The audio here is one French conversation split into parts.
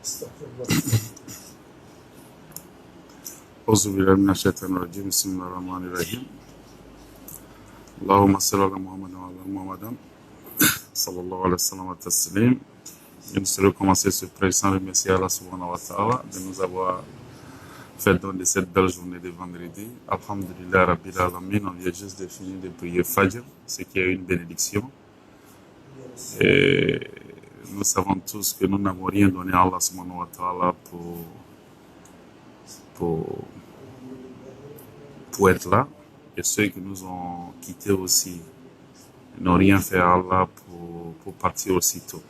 أعوذ بالله من الشيطان الرجيم بسم الله الرحمن الرحيم اللهم صل على محمد وعلى محمد صلى الله عليه وسلم والتسليم. Je ne saurais commencer ce prêche sans remercier Allah subhanahu wa ta'ala de nous avoir fait don de cette belle journée de vendredi. Alhamdulillah Rabbil Alamin, on vient juste de finir de prier Fajr, ce qui est une bénédiction. Et nous savons tous que nous n'avons rien donné à Allah subhanahu wa ta'ala pour être là. Et ceux qui nous ont quittés aussi n'ont rien fait à Allah pour partir aussitôt.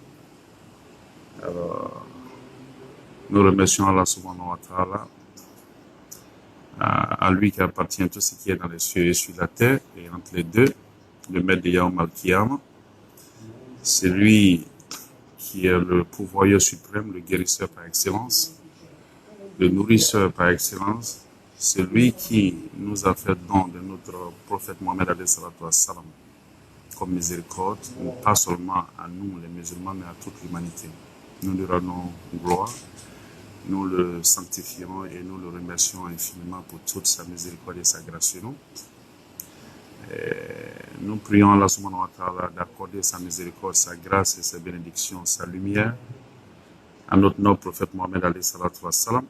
Alors, nous remercions Allah subhanahu wa ta'ala, à lui qui appartient tout ce qui est dans les cieux et sur la terre, et entre les deux, le maître de Yaoum al-Qiyamah. C'est lui qui est le pourvoyeur suprême, le guérisseur par excellence, le nourrisseur par excellence. C'est lui qui nous a fait don de notre prophète Mohammed alayhi salatu wassalam comme miséricorde, pas seulement à nous les musulmans, mais à toute l'humanité. Nous lui rendons gloire, nous le sanctifions et nous le remercions infiniment pour toute sa miséricorde et sa grâce sur nous. Nous prions Allah subhanahu wa ta'ala d'accorder sa miséricorde, sa grâce et sa bénédiction, sa lumière à notre noble prophète Mohammed alayhi salatu wassalam,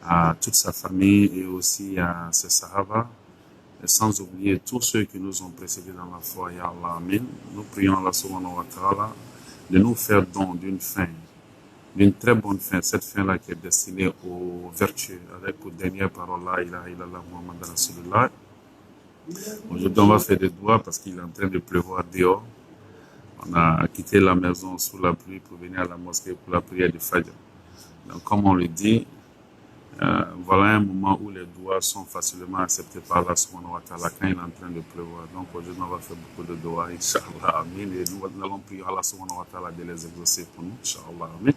à toute sa famille et aussi à ses sahaba, et sans oublier tous ceux qui nous ont précédés dans la foi, ya Allah, amin. Nous prions Allah subhanahu wa ta'ala de nous faire don d'une fin, d'une très bonne fin, cette fin-là qui est destinée aux vertus, avec pour dernière parole, la ilaha illallah Muhammad Rasulullah. Aujourd'hui, on va faire des doigts parce qu'il est en train de pleuvoir dehors. On a quitté la maison sous la pluie pour venir à la mosquée pour la prière du Fajr. Donc, comme on le dit, voilà un moment où les doigts sont facilement acceptés par Allah subhanahu wa ta'ala quand il est en train de pleuvoir. Donc aujourd'hui on va faire beaucoup de doigts, Inch'Allah, amin. Et nous allons prier Allah subhanahu wa ta'ala de les exaucer pour nous, Inch'Allah, amin.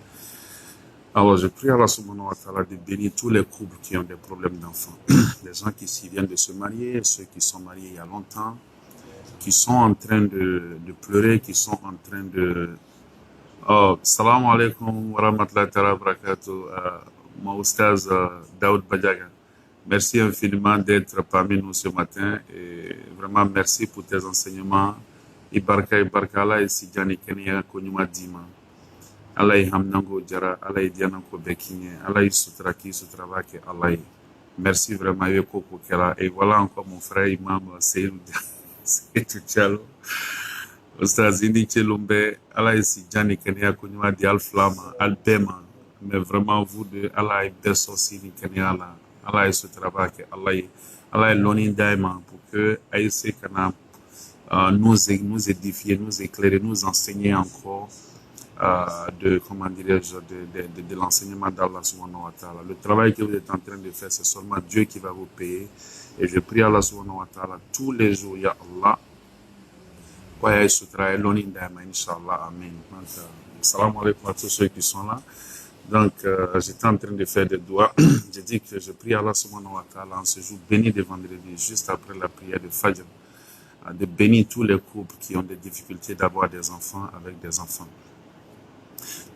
Alors je prie Allah subhanahu wa ta'ala de bénir tous les couples qui ont des problèmes d'enfants. Les gens qui viennent de se marier, ceux qui sont mariés il y a longtemps, qui sont en train de pleurer, qui sont en train de... Oh, salam alaikum wa rahmatullahi wa barakatuh. Mon oustaz Daoud Badiaga. Merci infiniment d'être parmi nous ce matin et vraiment merci pour tes enseignements. Ibarka Allah et Sidjani Kenya Konyuma Dima. Allah y hamnango jara, Allah y diananko bekinye, Allah y sutraki sutravake, Allah y. Merci vraiment Yoko Kokela. Et voilà encore mon frère Imam Seydou Diallo. Oustaz Indi Chelumbe, Allah y Sidjani Kenya Konyuma di Al-Flama, Al-Bema. Mais vraiment, vous deux, Allah est bessosi ni Kenyala, Allah est ce travail, Allah est l'oni d'aimant pour que Aïssé Kana nous édifier, nous éclairer, nous enseigner encore de l'enseignement d'Allah subhanahu wa ta'ala. Le travail que vous êtes en train de faire, c'est seulement Dieu qui va vous payer. Et je prie Allah subhanahu wa ta'ala tous les jours, ya Allah, pour Aïssé ce travail, l'oni d'aimant, Inch'Allah, amen. Salam alaikum à tous ceux qui sont là. Donc, j'étais en train de faire des doigts. J'ai dit que je prie Allah subhanahu wa ta'ala en ce jour béni de vendredi, juste après la prière de Fajr, de bénir tous les couples qui ont des difficultés d'avoir des enfants avec des enfants.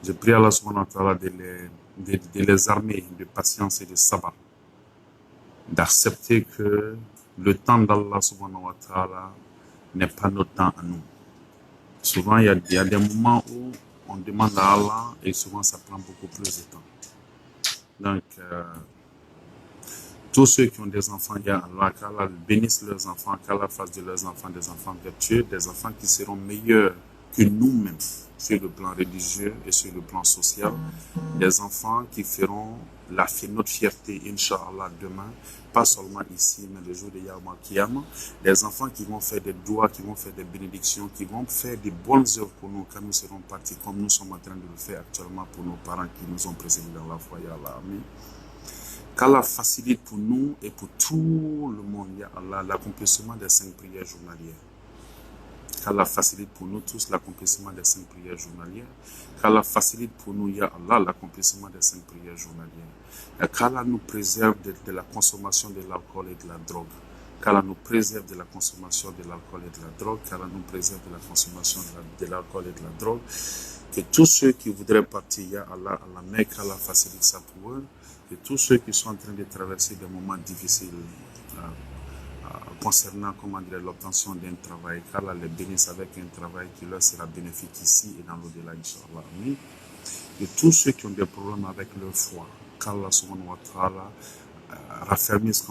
Je prie Allah subhanahu wa ta'ala de les armer de patience et de sabbat, d'accepter que le temps d'Allah subhanahu wa ta'ala n'est pas notre temps à nous. Souvent, il y a des moments où on demande à Allah et souvent ça prend beaucoup plus de temps. Donc, tous ceux qui ont des enfants, ya Allah, qu'Allah bénisse leurs enfants, qu'Allah fasse de leurs enfants des enfants vertueux, des enfants qui seront meilleurs que nous-mêmes sur le plan religieux et sur le plan social, des enfants qui feront notre fierté, Inch'Allah, demain, pas seulement ici, mais le jour de Yaoum al-Qiyamah, des enfants qui vont faire des doigts, qui vont faire des bénédictions, qui vont faire des bonnes œuvres pour nous quand nous serons partis, comme nous sommes en train de le faire actuellement pour nos parents qui nous ont précédés dans la foi, ya Allah, amen. Qu'Allah facilite pour nous et pour tout le monde, ya Allah, l'accomplissement des 5 prières journalières. Qu'Allah facilite pour nous tous l'accomplissement des 5 prières journalières. Qu'Allah facilite pour nous, ya Allah, l'accomplissement des 5 prières journalières. Et qu'Allah nous préserve de la consommation de l'alcool et de la drogue. Qu'Allah nous préserve de la consommation de l'alcool et de la drogue. Qu'Allah nous préserve de la consommation de l'alcool et de la drogue. Que tous ceux qui voudraient partir, Ya Allah, Allah, qu'Allah facilite ça pour eux. Que tous ceux qui sont en train de traverser des moments difficiles concernant l'obtention d'un travail, qu'Allah les bénisse avec un travail qui leur sera bénéfique ici et dans l'au-delà, Inch'Allah. Amin. Et tous ceux qui ont des problèmes avec leur foi, qu'Allah subhanahu wa ta'ala raffermisse,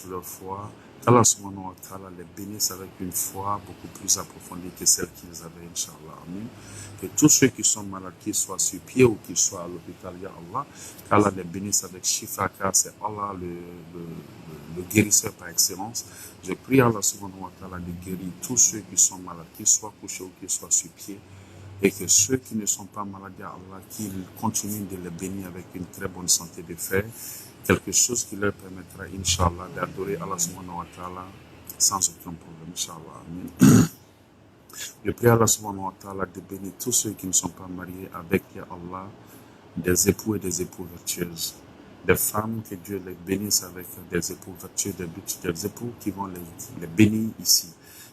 leur foi, qu'Allah subhanahu wa ta'ala les bénisse avec une foi beaucoup plus approfondie que celle qu'ils avaient, Inch'Allah. Amin. Que tous ceux qui sont malades, qu'ils soient sur pied ou qu'ils soient à l'hôpital, Ya Allah, qu'Allah les bénisse avec Shifa, car c'est Allah le guérisseur par excellence. Je prie Allah subhanahu wa ta'ala de guérir tous ceux qui sont malades, qu'ils soient couchés ou qu'ils soient sur pied. Et que ceux qui ne sont pas malades, Ya Allah, qu'ils continuent de les bénir avec une très bonne santé de fer, quelque chose qui leur permettra, Inch'Allah, d'adorer Allah subhanahu wa ta'ala sans aucun problème, Inch'Allah. Amen. Je prie Allah subhanahu wa ta'ala de bénir tous ceux qui ne sont pas mariés avec, Ya Allah, des époux et des épouses vertueuses. Des femmes, que Dieu les bénisse avec des époux vertueux, des époux qui vont les bénir ici,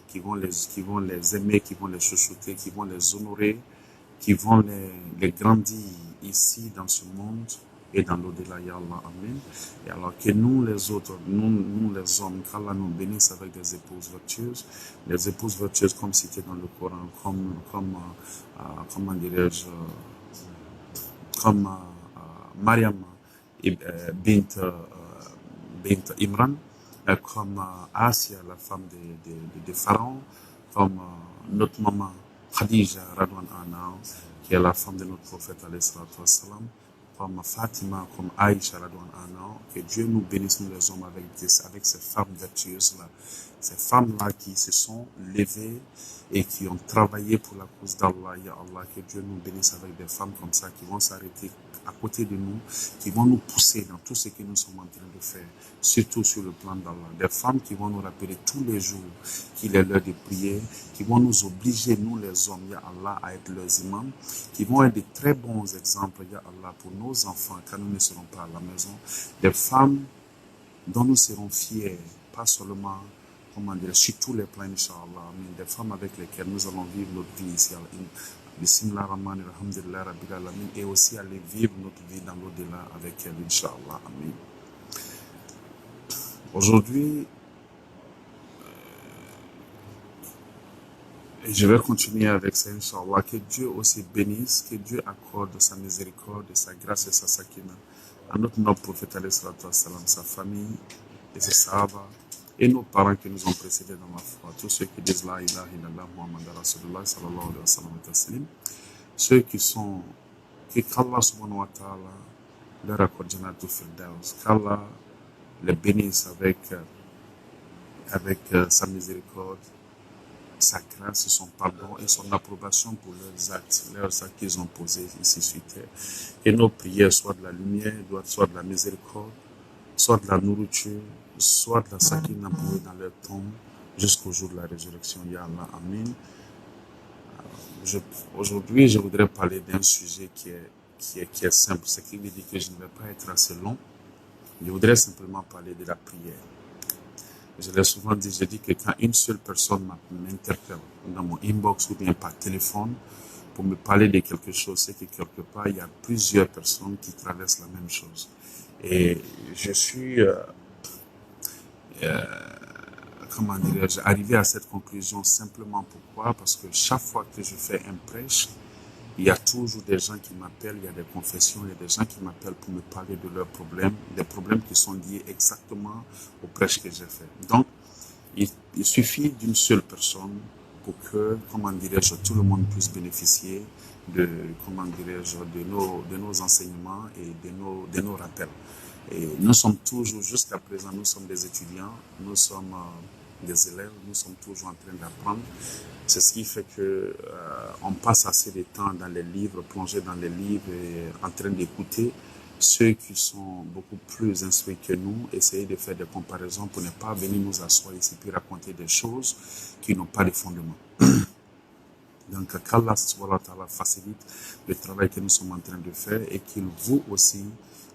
qui vont les aimer, qui vont les chouchouter, qui vont les honorer, qui vont les grandir ici dans ce monde et dans l'au-delà, Ya Allah, Amen. Et alors que nous les autres, nous les hommes, qu'Allah nous bénisse avec des épouses vertueuses, les épouses vertueuses comme cité dans le Coran, comment dirais-je, comme Mariam bint Imran, comme Asia, la femme de Pharaon, comme notre maman Khadija Radwan Anna, qui est la femme de notre prophète alayhi salatu wassalam, comme Fatima, comme Aïcha Radwan Anna. Que Dieu nous bénisse, nous les hommes, avec ces femmes vertueuses-là. Ces femmes-là qui se sont levées et qui ont travaillé pour la cause d'Allah, Ya Allah. Que Dieu nous bénisse avec des femmes comme ça qui vont s'arrêter à côté de nous, qui vont nous pousser dans tout ce que nous sommes en train de faire, surtout sur le plan d'Allah. Des femmes qui vont nous rappeler tous les jours qu'il est l'heure de prier, qui vont nous obliger, nous les hommes, Ya Allah, à être leurs imams, qui vont être de très bons exemples, Ya Allah, pour nos enfants quand nous ne serons pas à la maison. Des femmes dont nous serons fiers, pas seulement, sur tous les plans, Inch'Allah, mais des femmes avec lesquelles nous allons vivre notre vie ici, Bismillah Rahman Alhamdulillah Rabbil Alamin, et aussi aller vivre notre vie dans l'au-delà avec elle, Inch'Allah. Amin. Aujourd'hui, et je vais continuer avec ça, Inch'Allah. Que Dieu aussi bénisse, que Dieu accorde sa miséricorde, sa grâce et sa sakina à notre noble prophète alayhi salatu wassalam, sa famille et ses sahaba, et nos parents qui nous ont précédés dans la foi, tous ceux qui disent La ilaha illallah Muhammad Rasulullah sallallahu alayhi wa sallam wa taslim, ceux qui sont, qu'Allah subhanahu wa ta'ala leur accorde Jannatul Firdaus, qu'Allah les bénisse avec sa miséricorde, sa grâce, son pardon et son approbation pour leurs actes qu'ils ont posés ici sur terre. Et nos prières soient de la lumière, soit de la miséricorde, soit de la nourriture, soit de la sakina pour eux dans leur tombe, jusqu'au jour de la résurrection. Ya Allah, Amin. Aujourd'hui, je voudrais parler d'un sujet qui est simple, ce qui veut dire que je ne vais pas être assez long. Je voudrais simplement parler de la prière. Je l'ai souvent dit, je dis que quand une seule personne m'interpelle dans mon inbox ou bien par téléphone pour me parler de quelque chose, c'est que quelque part, il y a plusieurs personnes qui traversent la même chose. Et je suis, arrivé à cette conclusion simplement pourquoi? Parce que chaque fois que je fais un prêche, il y a toujours des gens qui m'appellent, il y a des confessions, il y a des gens qui m'appellent pour me parler de leurs problèmes, des problèmes qui sont liés exactement au prêche que j'ai fait. Donc, il suffit d'une seule personne pour que, tout le monde puisse bénéficier de nos enseignements et de nos rappels. Et nous sommes toujours, jusqu'à présent, nous sommes des étudiants, nous sommes des élèves, nous sommes toujours en train d'apprendre. C'est ce qui fait que on passe assez de temps dans les livres, plongé dans les livres et en train d'écouter ceux qui sont beaucoup plus instruits que nous, essayer de faire des comparaisons pour ne pas venir nous asseoir ici puis raconter des choses qui n'ont pas de fondement. Donc, qu'Allah facilite le travail que nous sommes en train de faire et qu'il vous aussi,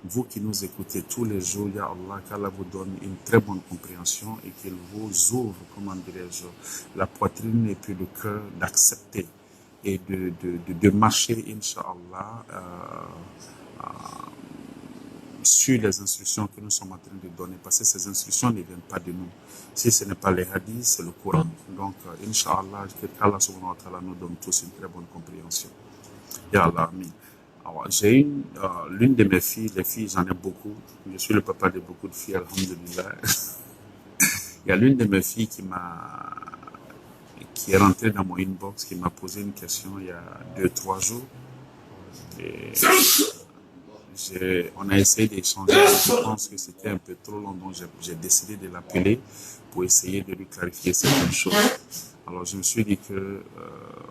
vous qui nous écoutez tous les jours, Ya Allah, qu'Allah vous donne une très bonne compréhension et qu'il vous ouvre, la poitrine et puis le cœur d'accepter et de marcher, Inch'Allah, sur les instructions que nous sommes en train de donner, parce que ces instructions ne viennent pas de nous. Si ce n'est pas les hadiths, c'est le Coran. Donc, Inch'Allah, qu'Allah subhanahu wa ta'ala nous donne tous une très bonne compréhension. Ya Allah, amin. Alors, j'ai l'une de mes filles, les filles, j'en ai beaucoup. Je suis le papa de beaucoup de filles, alhamdulillah. Il y a l'une de mes filles qui est rentrée dans mon inbox, qui m'a posé une question il y a 2-3 jours. Et on a essayé d'échanger, je pense que c'était un peu trop long, donc j'ai décidé de l'appeler pour essayer de lui clarifier certaines choses. Alors je me suis dit que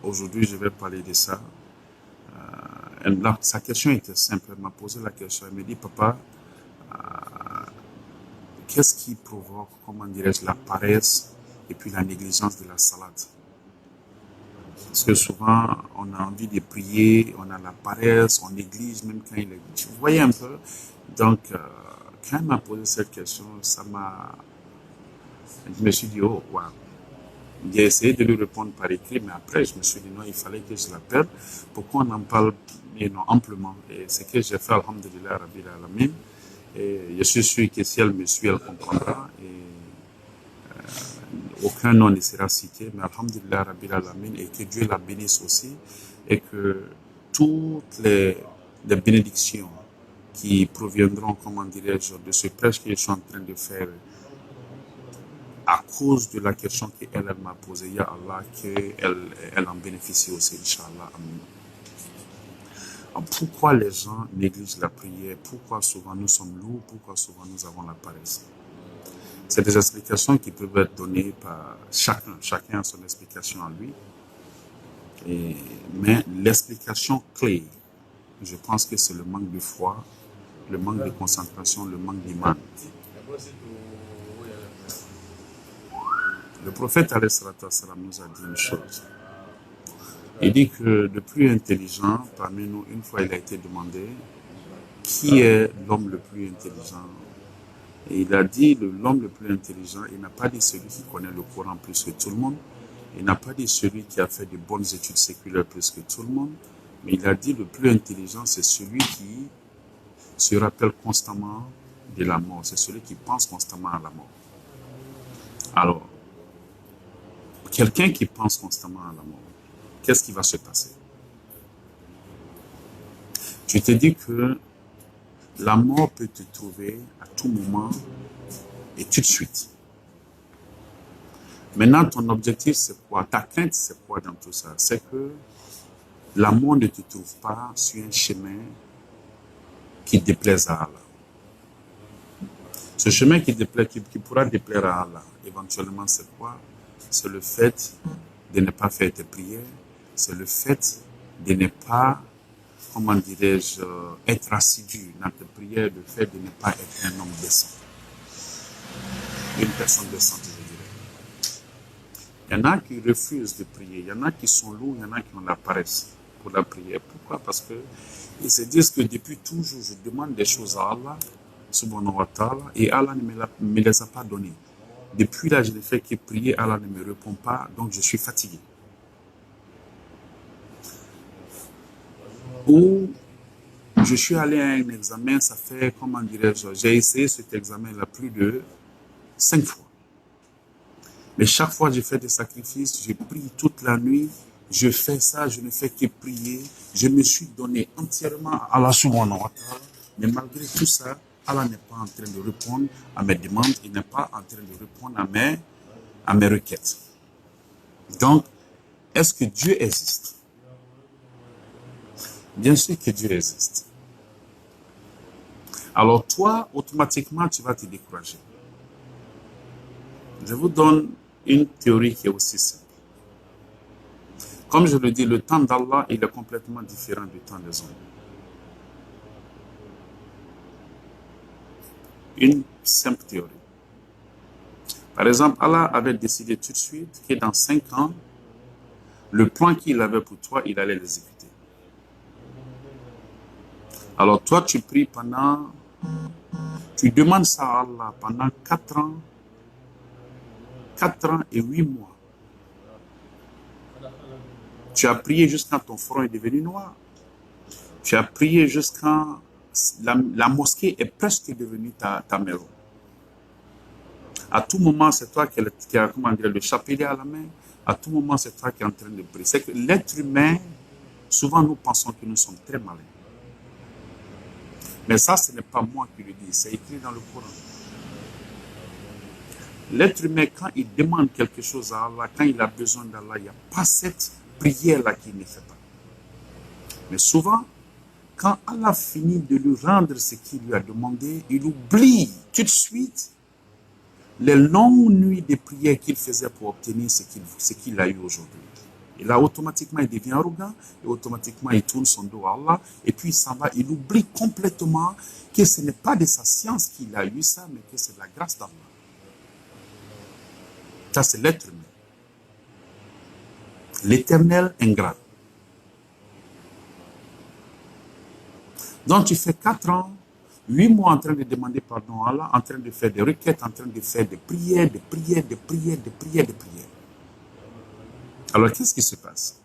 aujourd'hui je vais parler de ça. Sa question était simple, elle m'a posé la question, elle me dit papa, qu'est-ce qui provoque, comment dirais-je, la paresse et puis la négligence de la salade? Parce que souvent, on a envie de prier, on a la paresse, on néglige même quand il est... Vous voyez un peu? Donc, quand elle m'a posé cette question, je me suis dit, oh, wow. J'ai essayé de lui répondre par écrit, mais après, je me suis dit, non, il fallait que je l'appelle pour qu'on en parle amplement. Et c'est ce que j'ai fait, alhamdulillah, rabbil alamin. Et je suis sûr que si elle me suit, elle comprendra. Et aucun nom ne sera cité, mais alhamdulillah rabbil alamin, et que Dieu la bénisse aussi, et que toutes les bénédictions qui proviendront, comment dirais-je, de ce prêche que je suis en train de faire à cause de la question qu'elle m'a posée, ya Allah, qu'elle en bénéficie aussi, Inch'Allah. Pourquoi les gens négligent la prière? Pourquoi souvent nous sommes lourds? Pourquoi souvent nous avons la paresse? C'est des explications qui peuvent être données par chacun. Chacun a son explication à lui. Mais l'explication clé, je pense que c'est le manque de foi, le manque de concentration, le manque d'iman. Le prophète alayhi salatu wassalam nous a dit une chose. Il dit que le plus intelligent parmi nous, une fois il a été demandé, qui est l'homme le plus intelligent? Et il a dit, l'homme le plus intelligent, il n'a pas dit celui qui connaît le Coran plus que tout le monde, il n'a pas dit celui qui a fait de bonnes études séculaires plus que tout le monde, mais il a dit le plus intelligent, c'est celui qui se rappelle constamment de la mort, c'est celui qui pense constamment à la mort. Alors, quelqu'un qui pense constamment à la mort, qu'est-ce qui va se passer? Tu te dis que la mort peut te trouver à tout moment et tout de suite. Maintenant, ton objectif, c'est quoi? Ta crainte, c'est quoi dans tout ça? C'est que la mort ne te trouve pas sur un chemin qui déplaise à Allah. Ce chemin qui pourra déplaire à Allah, éventuellement, c'est quoi? C'est le fait de ne pas faire tes prières, c'est le fait de ne pas, comment dirais-je, être assidu dans tes prières, le fait de ne pas être un homme décent. Une personne décente, je dirais. Il y en a qui refusent de prier, il y en a qui sont lourds, il y en a qui ont la paresse pour la prière. Pourquoi? Parce qu'ils se disent que depuis toujours, je demande des choses à Allah, subhanahu wa ta'ala, et Allah ne me les a pas données. Depuis là, je ne fais que prier, Allah ne me répond pas, donc je suis fatigué. Ou je suis allé à un examen, ça fait, comment dirais-je, j'ai essayé cet examen-là plus de 5 fois. Mais chaque fois, je fais des sacrifices, je prie toute la nuit, je fais ça, je ne fais que prier, je me suis donné entièrement à Allah subhanahu wa ta'ala, mais malgré tout ça, Allah n'est pas en train de répondre à mes demandes, il n'est pas en train de répondre à mes requêtes. Donc, est-ce que Dieu existe? Bien sûr que Dieu existe. Alors toi, automatiquement, tu vas te décourager. Je vous donne une théorie qui est aussi simple. Comme je le dis, le temps d'Allah, il est complètement différent du temps des hommes. Une simple théorie. Par exemple, Allah avait décidé tout de suite que dans 5 ans, le plan qu'il avait pour toi, il allait l'exécuter. Alors toi, tu pries tu demandes ça à Allah pendant 4 ans, 4 ans et 8 mois. Tu as prié jusqu'à ton front est devenu noir. Tu as prié jusqu'à la mosquée est presque devenue ta maison. À tout moment, c'est toi qui a comment dire, le chapelet à la main. À tout moment, c'est toi qui es en train de prier. C'est que l'être humain, souvent nous pensons que nous sommes très malins. Mais ça, ce n'est pas moi qui le dis, c'est écrit dans le Coran. L'être humain, quand il demande quelque chose à Allah, quand il a besoin d'Allah, il n'y a pas cette prière-là qu'il ne fait pas. Mais souvent, quand Allah finit de lui rendre ce qu'il lui a demandé, il oublie tout de suite les longues nuits de prière qu'il faisait pour obtenir ce qu'il a eu aujourd'hui. Et là, automatiquement, il devient arrogant, et automatiquement, il tourne son dos à Allah, et puis il s'en va, il oublie complètement que ce n'est pas de sa science qu'il a eu ça, mais que c'est de la grâce d'Allah. Ça, c'est l'être humain. L'éternel ingrat. Donc, tu fais 4 ans, 8 mois en train de demander pardon à Allah, en train de faire des requêtes, en train de faire des prières, des prières, des prières, des prières, des prières. Alors, qu'est-ce qui se passe?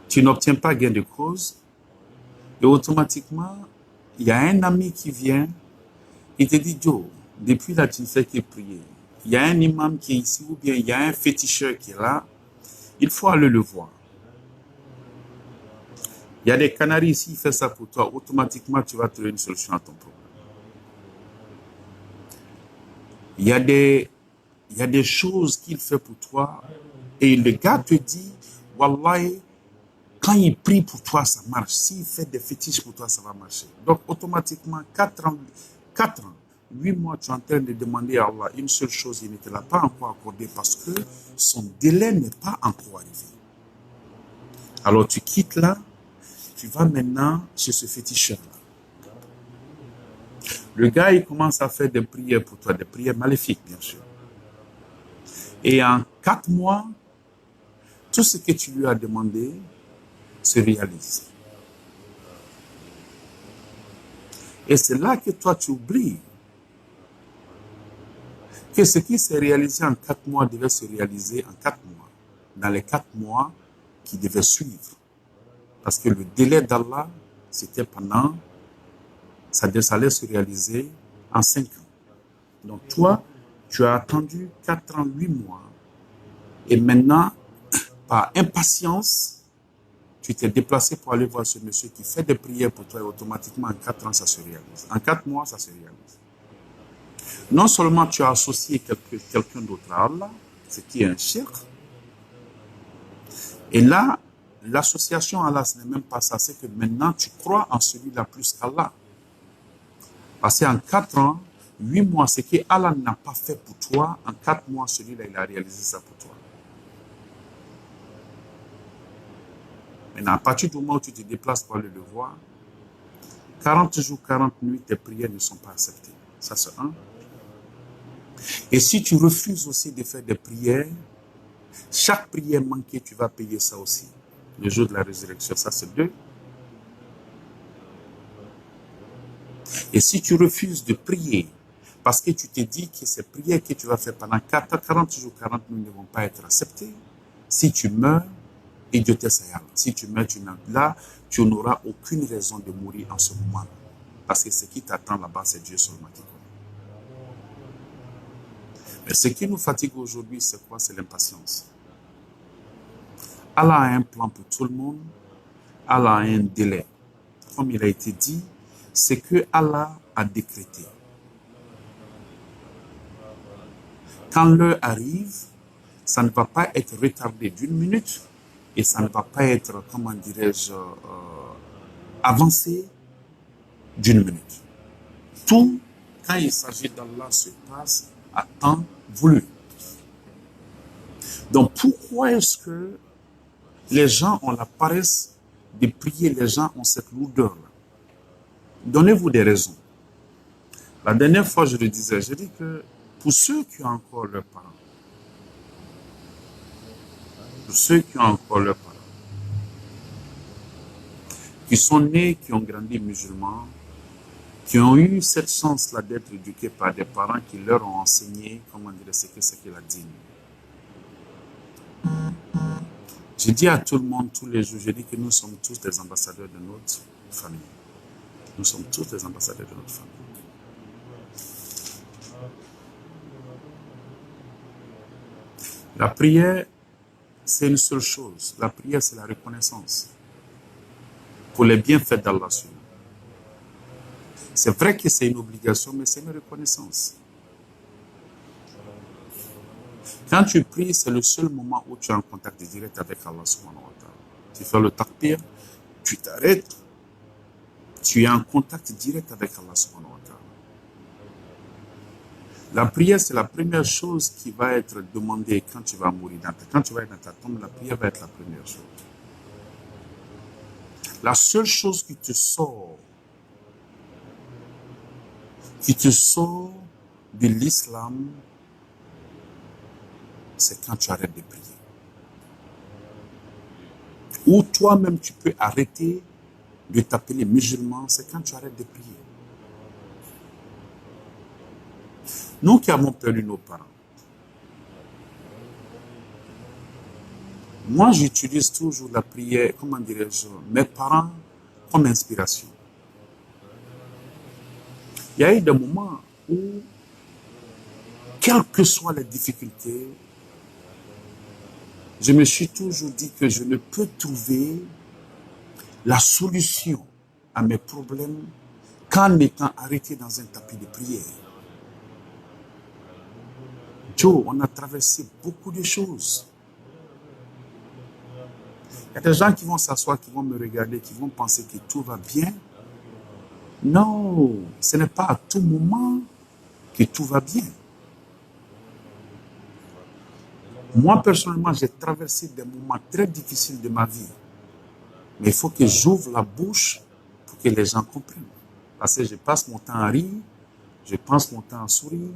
Tu n'obtiens pas gain de cause, et automatiquement, il y a un ami qui vient, il te dit, Joe, depuis là, tu ne fais que prier. Il y a un imam qui est ici, ou bien il y a un féticheur qui est là, il faut aller le voir. Il y a des canaris ici, il fait ça pour toi, automatiquement, tu vas trouver une solution à ton problème. Il y a des choses qu'il fait pour toi, et le gars te dit, Wallahi, quand il prie pour toi, ça marche. S'il fait des fétiches pour toi, ça va marcher. Donc, automatiquement, 4 ans, 8 mois, tu es en train de demander à Allah une seule chose, il ne te l'a pas encore accordé parce que son délai n'est pas encore arrivé. Alors, tu quittes là, tu vas maintenant chez ce féticheur-là. Le gars, il commence à faire des prières pour toi, des prières maléfiques, bien sûr. Et en 4 mois, tout ce que tu lui as demandé se réalise. Et c'est là que toi, tu oublies que ce qui s'est réalisé en 4 mois devait se réaliser en 4 mois, dans les 4 mois qui devaient suivre. Parce que le délai d'Allah, c'était ça allait se réaliser en 5 ans. Donc toi, tu as attendu 4 ans, 8 mois, et maintenant, par impatience, tu t'es déplacé pour aller voir ce monsieur qui fait des prières pour toi, et automatiquement, en 4 ans, ça se réalise. En 4 mois, ça se réalise. Non seulement tu as associé quelqu'un d'autre à Allah, ce qui est un shirk, et là, l'association à Allah, ce n'est même pas ça, c'est que maintenant tu crois en celui-là plus qu'Allah. Parce qu'en 4 ans, 8 mois, ce que Allah n'a pas fait pour toi, en 4 mois, celui-là, il a réalisé ça pour toi. Maintenant, à partir du moment où tu te déplaces pour aller le voir, 40 jours, 40 nuits, tes prières ne sont pas acceptées. Ça, c'est un. Et si tu refuses aussi de faire des prières, chaque prière manquée, tu vas payer ça aussi. Le jour de la résurrection, ça c'est 2. Et si tu refuses de prier, parce que tu te dis que ces prières que tu vas faire pendant 40 jours, 40 nuits ne vont pas être acceptées, si tu meurs, idiotesse à Allah. Si tu meurs, là, tu n'auras aucune raison de mourir en ce moment-là. Parce que ce qui t'attend là-bas, c'est Dieu seulement qui connaît. Mais ce qui nous fatigue aujourd'hui, c'est quoi? C'est l'impatience. Allah a un plan pour tout le monde. Allah a un délai. Comme il a été dit, c'est que Allah a décrété. Quand l'heure arrive, ça ne va pas être retardé d'1 minute et ça ne va pas être, comment dirais-je, avancé d'1 minute. Tout, quand il s'agit d'Allah, se passe à temps voulu. Donc pourquoi est-ce que les gens ont la paresse de prier, les gens ont cette lourdeur-là? Donnez-vous des raisons. La dernière fois, je le disais, je dis que pour ceux qui ont encore leurs parents, qui sont nés, qui ont grandi musulmans, qui ont eu cette chance-là d'être éduqués par des parents qui leur ont enseigné, comment dire, ce que c'est que la dîne. Je dis à tout le monde tous les jours, je dis que nous sommes tous des ambassadeurs de notre famille. Nous sommes tous des ambassadeurs de notre famille. La prière, c'est une seule chose. La prière, c'est la reconnaissance pour les bienfaits d'Allah sur nous. C'est vrai que c'est une obligation, mais c'est une reconnaissance. Quand tu pries, c'est le seul moment où tu es en contact direct avec Allah subhanahu wa ta'ala. Tu fais le takbir, tu t'arrêtes, tu es en contact direct avec Allah subhanahu wa ta'ala. La prière, c'est la première chose qui va être demandée quand tu vas mourir. Quand tu vas être dans ta tombe, la prière va être la première chose. La seule chose qui te sort de l'islam, c'est quand tu arrêtes de prier. Ou toi-même, tu peux arrêter de t'appeler musulman, c'est quand tu arrêtes de prier. Nous qui avons perdu nos parents, moi j'utilise toujours la prière, comment dirais-je, mes parents comme inspiration. Il y a eu des moments où, quelles que soient les difficultés, je me suis toujours dit que je ne peux trouver la solution à mes problèmes qu'en étant arrêté dans un tapis de prière. Joe, on a traversé beaucoup de choses. Il y a des gens qui vont s'asseoir, qui vont me regarder, qui vont penser que tout va bien. Non, ce n'est pas à tout moment que tout va bien. Moi, personnellement, j'ai traversé des moments très difficiles de ma vie. Mais il faut que j'ouvre la bouche pour que les gens comprennent. Parce que je passe mon temps à rire, je passe mon temps à sourire.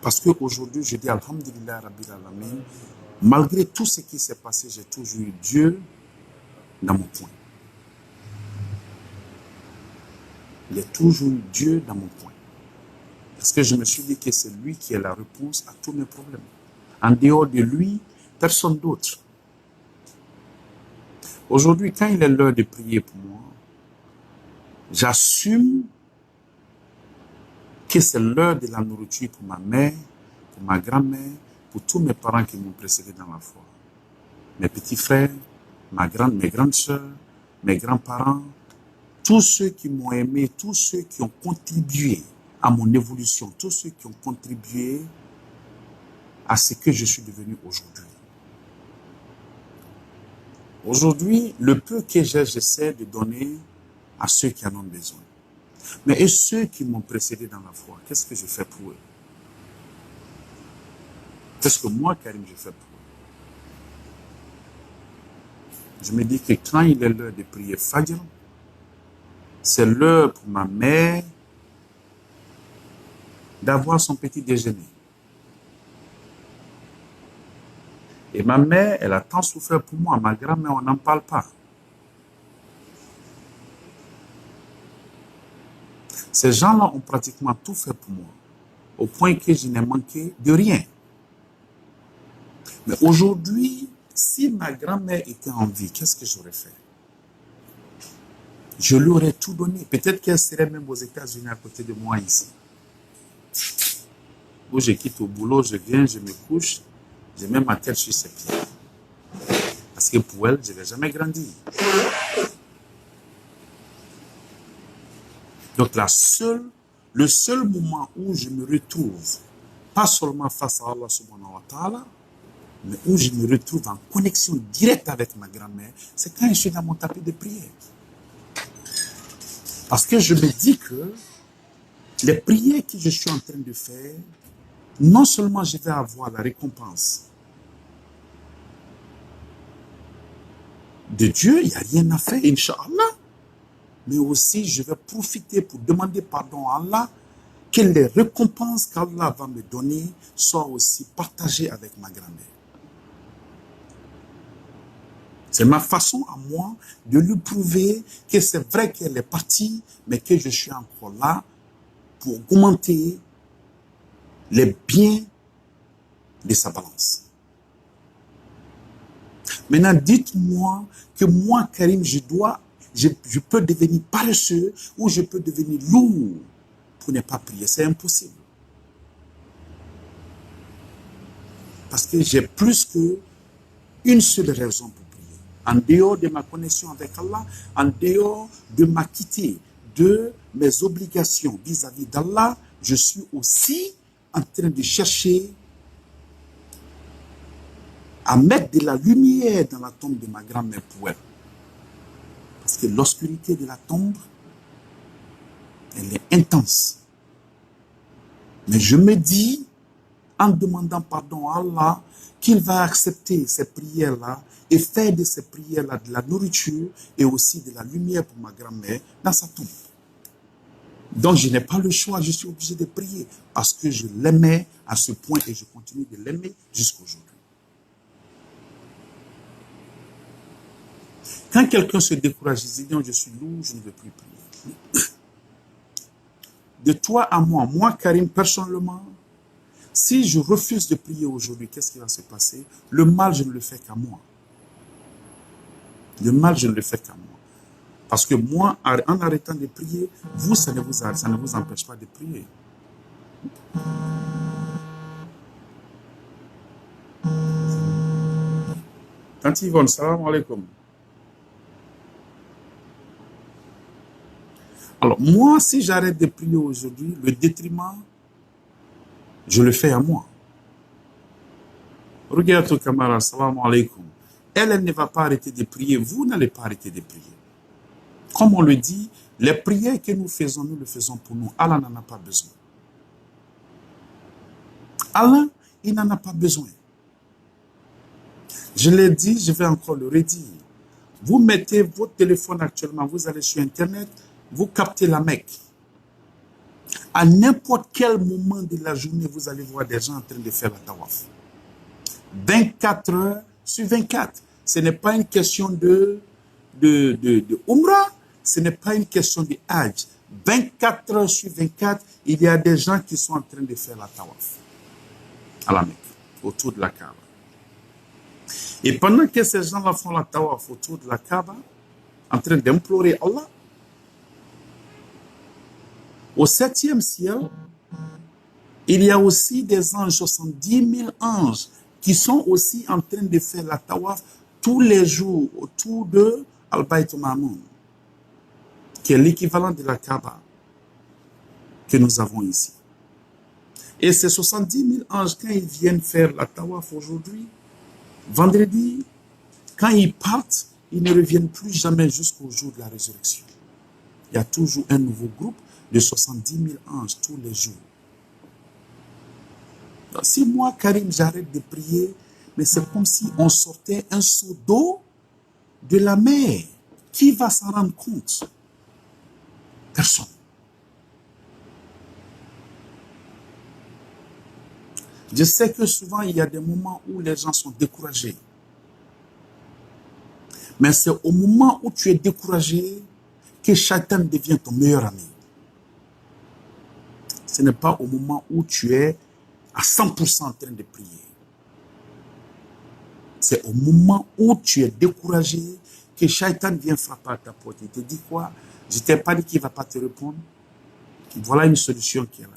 Parce qu'aujourd'hui, je dis Alhamdulillah Rabbil Alamin, malgré tout ce qui s'est passé, j'ai toujours eu Dieu dans mon coin. Il y a toujours eu Dieu dans mon coin. Parce que je me suis dit que c'est lui qui est la réponse à tous mes problèmes. En dehors de lui, personne d'autre. Aujourd'hui, quand il est l'heure de prier pour moi, j'assume que c'est l'heure de la nourriture pour ma mère, pour ma grand-mère, pour tous mes parents qui m'ont précédé dans la foi. Mes petits frères, mes grandes sœurs, mes grands-parents, tous ceux qui m'ont aimé, tous ceux qui ont contribué à mon évolution, tous ceux qui ont contribué à ce que je suis devenu aujourd'hui. Aujourd'hui, le peu que j'ai, j'essaie de donner à ceux qui en ont besoin. Mais et ceux qui m'ont précédé dans la foi, qu'est-ce que je fais pour eux? Qu'est-ce que moi, Karim, je fais pour eux? Je me dis que quand il est l'heure de prier Fajr, c'est l'heure pour ma mère d'avoir son petit déjeuner. Et ma mère, elle a tant souffert pour moi. Ma grand-mère, on n'en parle pas. Ces gens-là ont pratiquement tout fait pour moi, au point que je n'ai manqué de rien. Mais aujourd'hui, si ma grand-mère était en vie, qu'est-ce que j'aurais fait? Je lui aurais tout donné. Peut-être qu'elle serait même aux États-Unis à côté de moi ici. Où je quitte au boulot, je viens, je me couche, je mets ma tête sur ses pieds. Parce que pour elle, je ne vais jamais grandir. Donc le seul moment où je me retrouve, pas seulement face à Allah subhanahu wa ta'ala, mais où je me retrouve en connexion directe avec ma grand-mère, c'est quand je suis dans mon tapis de prière. Parce que je me dis que les prières que je suis en train de faire, non seulement je vais avoir la récompense de Dieu, il n'y a rien à faire, Inch'Allah, mais aussi je vais profiter pour demander pardon à Allah, que les récompenses qu'Allah va me donner soient aussi partagées avec ma grand-mère. C'est ma façon à moi de lui prouver que c'est vrai qu'elle est partie, mais que je suis encore là pour augmenter les biens de sa balance. Maintenant, dites-moi que moi, Karim, je peux devenir paresseux ou je peux devenir lourd pour ne pas prier. C'est impossible. Parce que j'ai plus qu'une seule raison pour prier. En dehors de ma connexion avec Allah, en dehors de m'acquitter de mes obligations vis-à-vis d'Allah, je suis aussi en train de chercher à mettre de la lumière dans la tombe de ma grand-mère pour elle. Parce que l'obscurité de la tombe, elle est intense. Mais je me dis, en demandant pardon à Allah, qu'il va accepter ces prières-là et faire de ces prières-là de la nourriture et aussi de la lumière pour ma grand-mère dans sa tombe. Donc je n'ai pas le choix, je suis obligé de prier parce que je l'aimais à ce point et je continue de l'aimer jusqu'aujourd'hui. Quand quelqu'un se décourage, il dit non, je suis lourd, je ne veux plus prier. De toi à moi, Karim, personnellement, si je refuse de prier aujourd'hui, qu'est-ce qui va se passer? Le mal, je ne le fais qu'à moi. Le mal, je ne le fais qu'à moi. Parce que moi, en arrêtant de prier, vous, ça ne vous empêche pas de prier. Tante Yvonne, salam alaikum. Alors, moi, si j'arrête de prier aujourd'hui, le détriment, je le fais à moi. Regarde Kamara, salam alaikum. Elle ne va pas arrêter de prier, vous n'allez pas arrêter de prier. Comme on le dit, les prières que nous le faisons pour nous. Allah n'en a pas besoin. Allah, il n'en a pas besoin. Je l'ai dit, je vais encore le redire. Vous mettez votre téléphone actuellement, vous allez sur Internet, vous captez la Mecque. À n'importe quel moment de la journée, vous allez voir des gens en train de faire la tawaf. 24 heures sur 24. Ce n'est pas une question de Umrah, ce n'est pas une question de Hajj. 24 heures sur 24, il y a des gens qui sont en train de faire la tawaf à la Mecque, autour de la Kaaba. Et pendant que ces gens-là font la tawaf autour de la Kaaba, en train d'implorer Allah, au 7e ciel, il y a aussi des anges, 70 000 anges, qui sont aussi en train de faire la tawaf tous les jours autour de Al-Bayt Ma'moun, qui est l'équivalent de la Kaaba que nous avons ici. Et ces 70 000 anges, quand ils viennent faire la tawaf aujourd'hui, vendredi, quand ils partent, ils ne reviennent plus jamais jusqu'au jour de la résurrection. Il y a toujours un nouveau groupe de 70 000 anges tous les jours. Donc, si moi, Karim, j'arrête de prier, mais c'est comme si on sortait un seau d'eau de la mer. Qui va s'en rendre compte? Personne. Je sais que souvent, il y a des moments où les gens sont découragés. Mais c'est au moment où tu es découragé que Shaitan devient ton meilleur ami. Ce n'est pas au moment où tu es à 100% en train de prier. C'est au moment où tu es découragé que Shaitan vient frapper à ta porte. Il te dit quoi? Je t'ai pas dit qu'il ne va pas te répondre. Voilà une solution qui est là.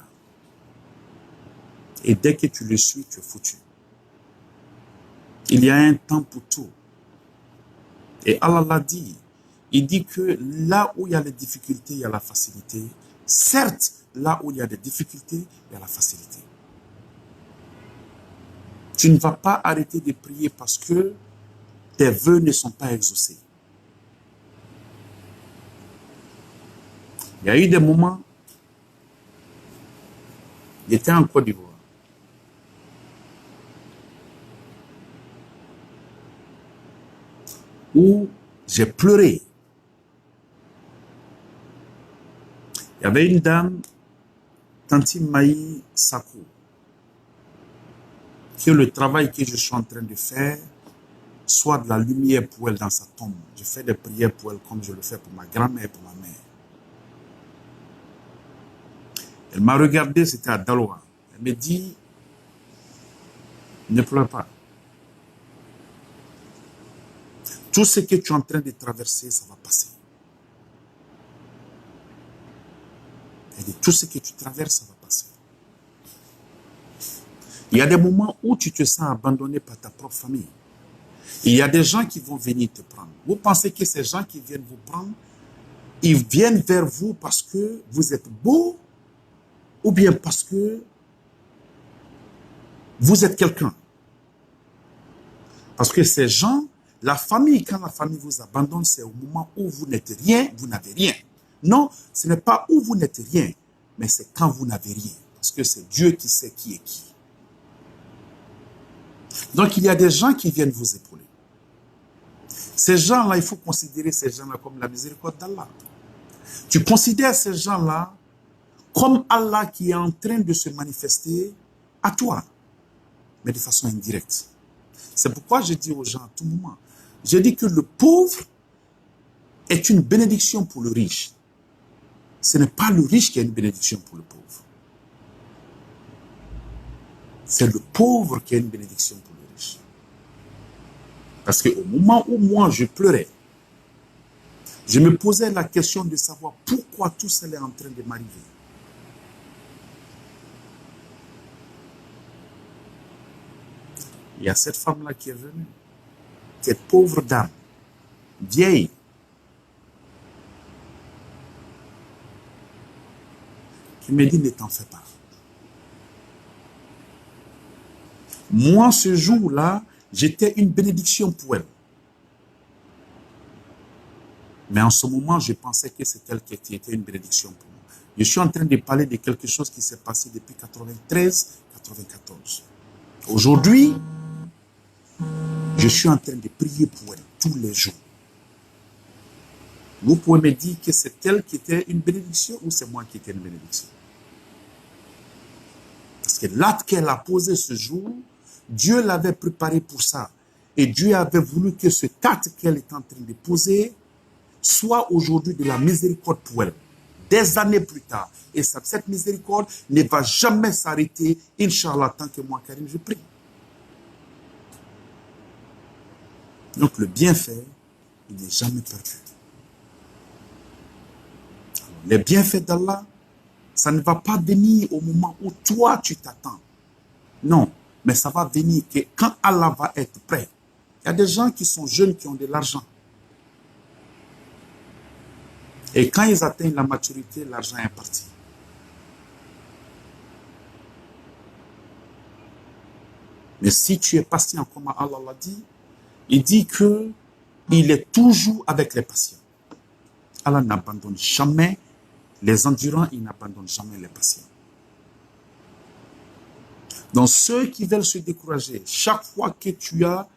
Et dès que tu le suis, tu es foutu. Il y a un temps pour tout. Et Allah l'a dit. Il dit que là où il y a les difficultés, il y a la facilité. Certes, là où il y a des difficultés, il y a la facilité. Tu ne vas pas arrêter de prier parce que tes vœux ne sont pas exaucés. Il y a eu des moments, j'étais en Côte d'Ivoire. Où j'ai pleuré. Il y avait une dame, Tanti Maï Sakou, que le travail que je suis en train de faire soit de la lumière pour elle dans sa tombe. Je fais des prières pour elle comme je le fais pour ma grand-mère et pour ma mère. Elle m'a regardé, c'était à Daloa. Elle me dit, ne pleure pas. Tout ce que tu es en train de traverser, ça va passer. Et tout ce que tu traverses, ça va passer. Il y a des moments où tu te sens abandonné par ta propre famille. Il y a des gens qui vont venir te prendre. Vous pensez que ces gens qui viennent vous prendre, ils viennent vers vous parce que vous êtes beau ou bien parce que vous êtes quelqu'un. Parce que ces gens, la famille, quand la famille vous abandonne, c'est au moment où vous n'êtes rien, vous n'avez rien. Non, ce n'est pas où vous n'êtes rien, mais c'est quand vous n'avez rien. Parce que c'est Dieu qui sait qui est qui. Donc, il y a des gens qui viennent vous épauler. Ces gens-là, il faut considérer ces gens-là comme la miséricorde d'Allah. Tu considères ces gens-là comme Allah qui est en train de se manifester à toi, mais de façon indirecte. C'est pourquoi je dis aux gens à tout moment, je dis que le pauvre est une bénédiction pour le riche. Ce n'est pas le riche qui est une bénédiction pour le pauvre. C'est le pauvre qui est une bénédiction pour le riche. Parce qu'au moment où moi je pleurais, je me posais la question de savoir pourquoi tout cela est en train de m'arriver. Il y a cette femme-là qui est venue, cette pauvre dame, vieille, qui me dit ne t'en fais pas. Moi, ce jour-là, j'étais une bénédiction pour elle. Mais en ce moment, je pensais que c'est elle qui était une bénédiction pour moi. Je suis en train de parler de quelque chose qui s'est passé depuis 93-94. Aujourd'hui, je suis en train de prier pour elle tous les jours. Vous pouvez me dire que c'est elle qui était une bénédiction ou c'est moi qui étais une bénédiction? Parce que l'acte qu'elle a posé ce jour, Dieu l'avait préparé pour ça. Et Dieu avait voulu que ce acte qu'elle est en train de poser soit aujourd'hui de la miséricorde pour elle. Des années plus tard. Et cette miséricorde ne va jamais s'arrêter, Inch'Allah, tant que moi, Karim, je prie. Donc le bienfait, il n'est jamais perdu. Alors, les bienfaits d'Allah, ça ne va pas venir au moment où toi tu t'attends. Non, mais ça va venir que quand Allah va être prêt. Il y a des gens qui sont jeunes qui ont de l'argent. Et quand ils atteignent la maturité, l'argent est parti. Mais si tu es patient, comme Allah l'a dit, il dit que il est toujours avec les patients. Allah n'abandonne jamais les endurants, il n'abandonne jamais les patients. Donc ceux qui veulent se décourager, chaque fois que tu as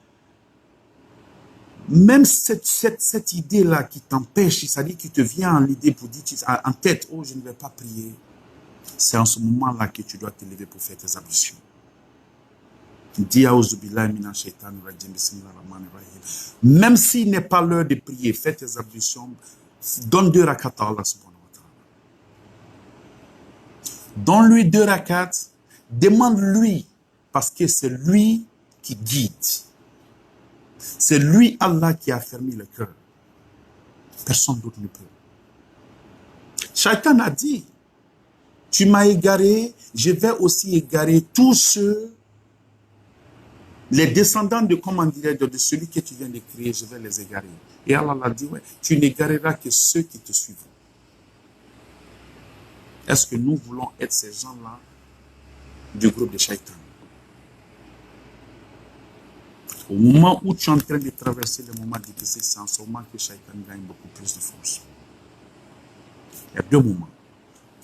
même cette idée-là qui t'empêche, c'est-à-dire qui te vient en l'idée pour dire en tête, oh je ne vais pas prier, c'est en ce moment-là que tu dois te lever pour faire tes ablutions. Même s'il n'est pas l'heure de prier, fais tes ablutions, donne 2 rakats à Allah subhanahu wa ta'ala. Donne-lui 2 rakats, demande-lui, parce que c'est lui qui guide. C'est lui, Allah, qui a fermé le cœur. Personne d'autre ne peut. Shaitan a dit, tu m'as égaré, je vais aussi égarer tous ceux, les descendants de, comment dirais de celui que tu viens de créer, je vais les égarer. Et Allah a dit, ouais, tu n'égareras que ceux qui te suivent. Est-ce que nous voulons être ces gens-là du groupe de Shaitan? Au moment où tu es en train de traverser le moment difficile, c'est en ce moment que Shaitan gagne beaucoup plus de force. Il y a 2 moments.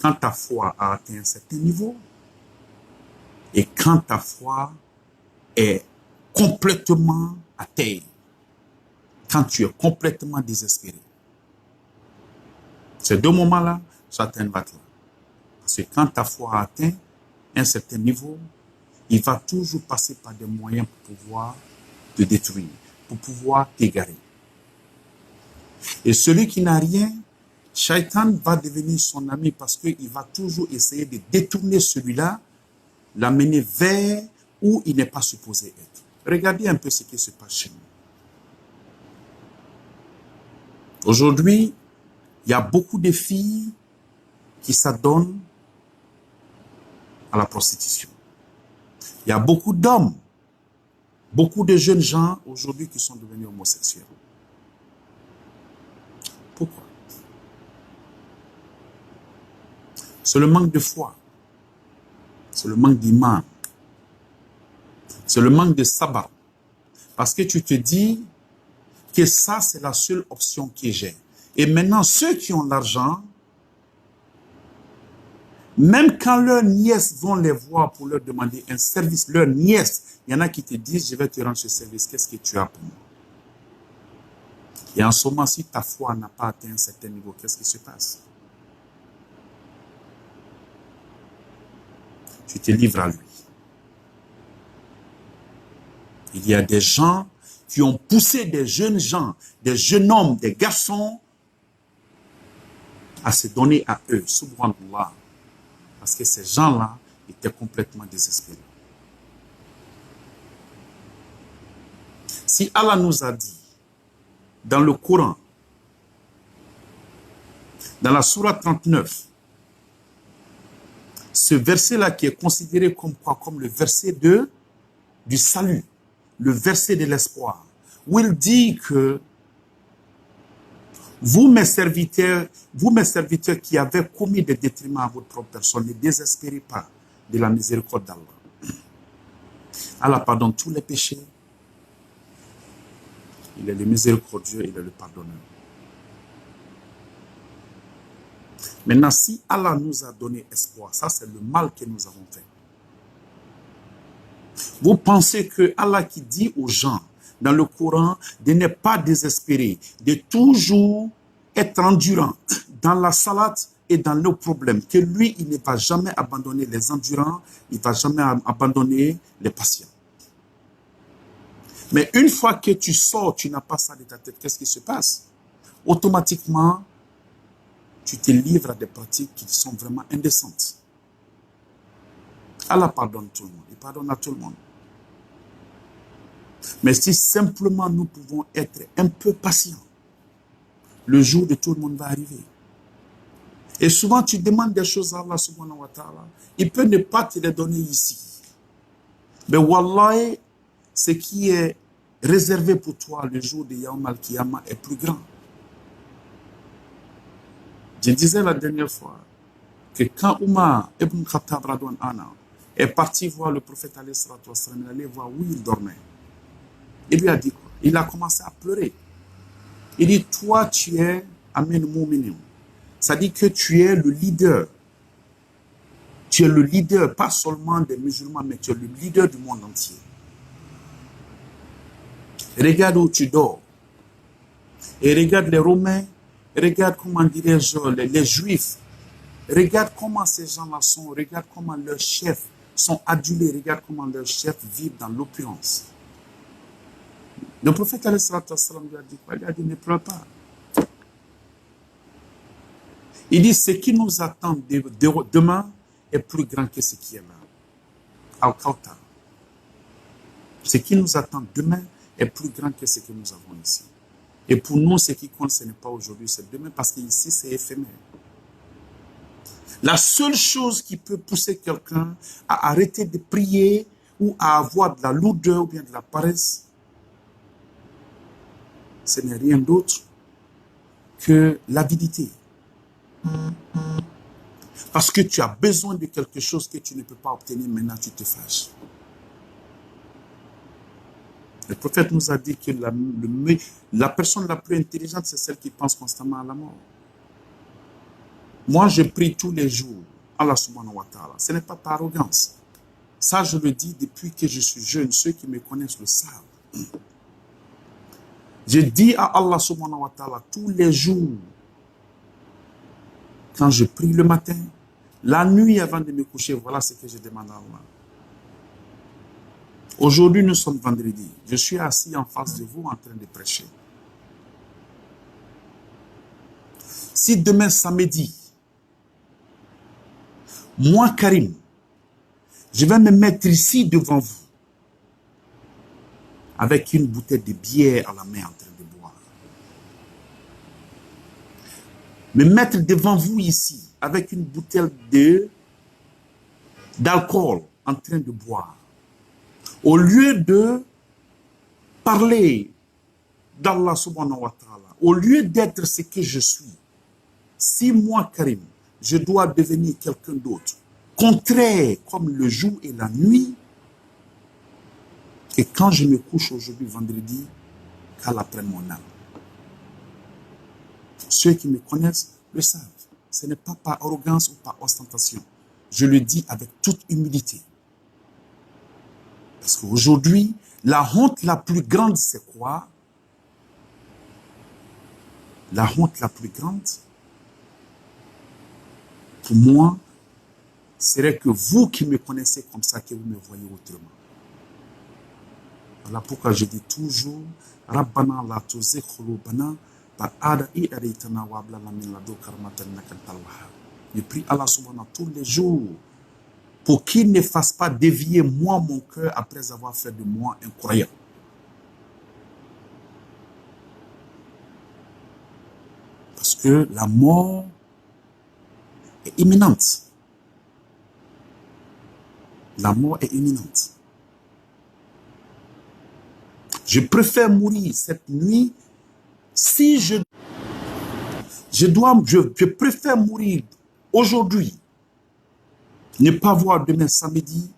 Quand ta foi a atteint un certain niveau et quand ta foi est complètement à terre, quand tu es complètement désespéré. Ces 2 moments-là, Shaitan va te là. Parce que quand ta foi a atteint un certain niveau, il va toujours passer par des moyens pour pouvoir te détruire, pour pouvoir t'égarer. Et celui qui n'a rien, Shaitan va devenir son ami parce qu'il va toujours essayer de détourner celui-là, l'amener vers où il n'est pas supposé être. Regardez un peu ce qui se passe chez nous. Aujourd'hui, il y a beaucoup de filles qui s'adonnent à la prostitution. Il y a beaucoup d'hommes, beaucoup de jeunes gens aujourd'hui qui sont devenus homosexuels. Pourquoi? C'est le manque de foi. C'est le manque d'iman. C'est le manque de sabbat. Parce que tu te dis que ça, c'est la seule option que j'ai. Et maintenant, ceux qui ont l'argent, même quand leurs nièces vont les voir pour leur demander un service, leurs nièces, il y en a qui te disent, je vais te rendre ce service, qu'est-ce que tu as pour moi? Et en ce moment, si ta foi n'a pas atteint un certain niveau, qu'est-ce qui se passe? Tu te livres à lui. Il y a des gens qui ont poussé des jeunes gens, des jeunes hommes, des garçons à se donner à eux, subhanallah. Parce que ces gens-là étaient complètement désespérés. Si Allah nous a dit, dans le Coran, dans la sourate 39, ce verset-là qui est considéré comme quoi? Comme le verset du salut, le verset de l'espoir, où il dit que vous, mes serviteurs qui avez commis des détriments à votre propre personne, ne désespérez pas de la miséricorde d'Allah. Allah pardonne tous les péchés. Il est le miséricordieux, il est le pardonneur. Maintenant, si Allah nous a donné espoir, ça c'est le mal que nous avons fait. Vous pensez que Allah qui dit aux gens dans le Coran de ne pas désespérer, de toujours être endurant dans la salade et dans nos problèmes, que lui, il ne va jamais abandonner les endurants, il ne va jamais abandonner les patients. Mais une fois que tu sors, tu n'as pas ça de ta tête, qu'est-ce qui se passe? Automatiquement, tu te livres à des pratiques qui sont vraiment indécentes. Allah pardonne tout le monde, il pardonne à tout le monde. Mais si simplement nous pouvons être un peu patients, le jour de tout le monde va arriver. Et souvent tu demandes des choses à Allah subhanahu wa ta'ala, il peut ne pas te les donner ici. Mais wallahi, ce qui est réservé pour toi le jour de Yawm al-Qiyamah est plus grand. Je disais la dernière fois que quand Omar ibn Khattab radouan anhu est parti voir le prophète alayhi salatu wassalam, il allait voir où il dormait. Il lui a dit quoi? Il a commencé à pleurer. Il dit, toi tu es Amin Mouminin. Ça dit que tu es le leader. Tu es le leader, pas seulement des musulmans, mais tu es le leader du monde entier. Regarde où tu dors. Et regarde les Romains, regarde comment dirais-je, les Juifs. Regarde comment ces gens-là sont, regarde comment leurs chefs sont adulés, regarde comment leurs chefs vivent dans l'opulence. Le prophète alayhi salatu wassalam lui a dit quoi? Il a dit, ne pleure pas. Il dit, ce qui nous attend demain est plus grand que ce qui est là. Al-Qawta. Ce qui nous attend demain est plus grand que ce que nous avons ici. Et pour nous, ce qui compte, ce n'est pas aujourd'hui, c'est demain, parce qu'ici, c'est éphémère. La seule chose qui peut pousser quelqu'un à arrêter de prier ou à avoir de la lourdeur ou bien de la paresse, ce n'est rien d'autre que l'avidité. Parce que tu as besoin de quelque chose que tu ne peux pas obtenir, maintenant tu te fâches. Le prophète nous a dit que la personne la plus intelligente, c'est celle qui pense constamment à la mort. Moi, je prie tous les jours, Allah subhanahu wa ta'ala. Ce n'est pas par arrogance. Ça, je le dis depuis que je suis jeune. Ceux qui me connaissent le savent. Je dis à Allah subhanahu wa ta'ala tous les jours, quand je prie le matin, la nuit avant de me coucher, voilà ce que je demande à Allah. Aujourd'hui, nous sommes vendredi. Je suis assis en face de vous en train de prêcher. Si demain samedi, moi, Karim, je vais me mettre ici devant vous avec une bouteille de bière à la main en train de boire. me mettre devant vous ici avec une bouteille d'alcool en train de boire, au lieu de parler d'Allah subhanahu wa ta'ala, au lieu d'être ce que je suis, si moi, Karim, je dois devenir quelqu'un d'autre, contraire comme le jour et la nuit, et quand je me couche aujourd'hui, vendredi, qu'Allah prenne mon âme. Ceux qui me connaissent le savent. Ce n'est pas par arrogance ou par ostentation. Je le dis avec toute humilité. Parce qu'aujourd'hui, la honte la plus grande, c'est quoi? La honte la plus grande, pour moi, serait que vous qui me connaissez comme ça, que vous me voyez autrement. Voilà pourquoi je dis toujours, Rabbana la tuzigh qulubana ba'da idh hadaytana wa hab lana min ladunka rahmatan innaka antal wahhab. Je prie Allah subhanahu tous les jours pour qu'il ne fasse pas dévier moi mon cœur après avoir fait de moi un croyant. Parce que la mort est imminente. La mort est imminente. Je préfère mourir cette nuit si je préfère mourir aujourd'hui, ne pas voir demain samedi.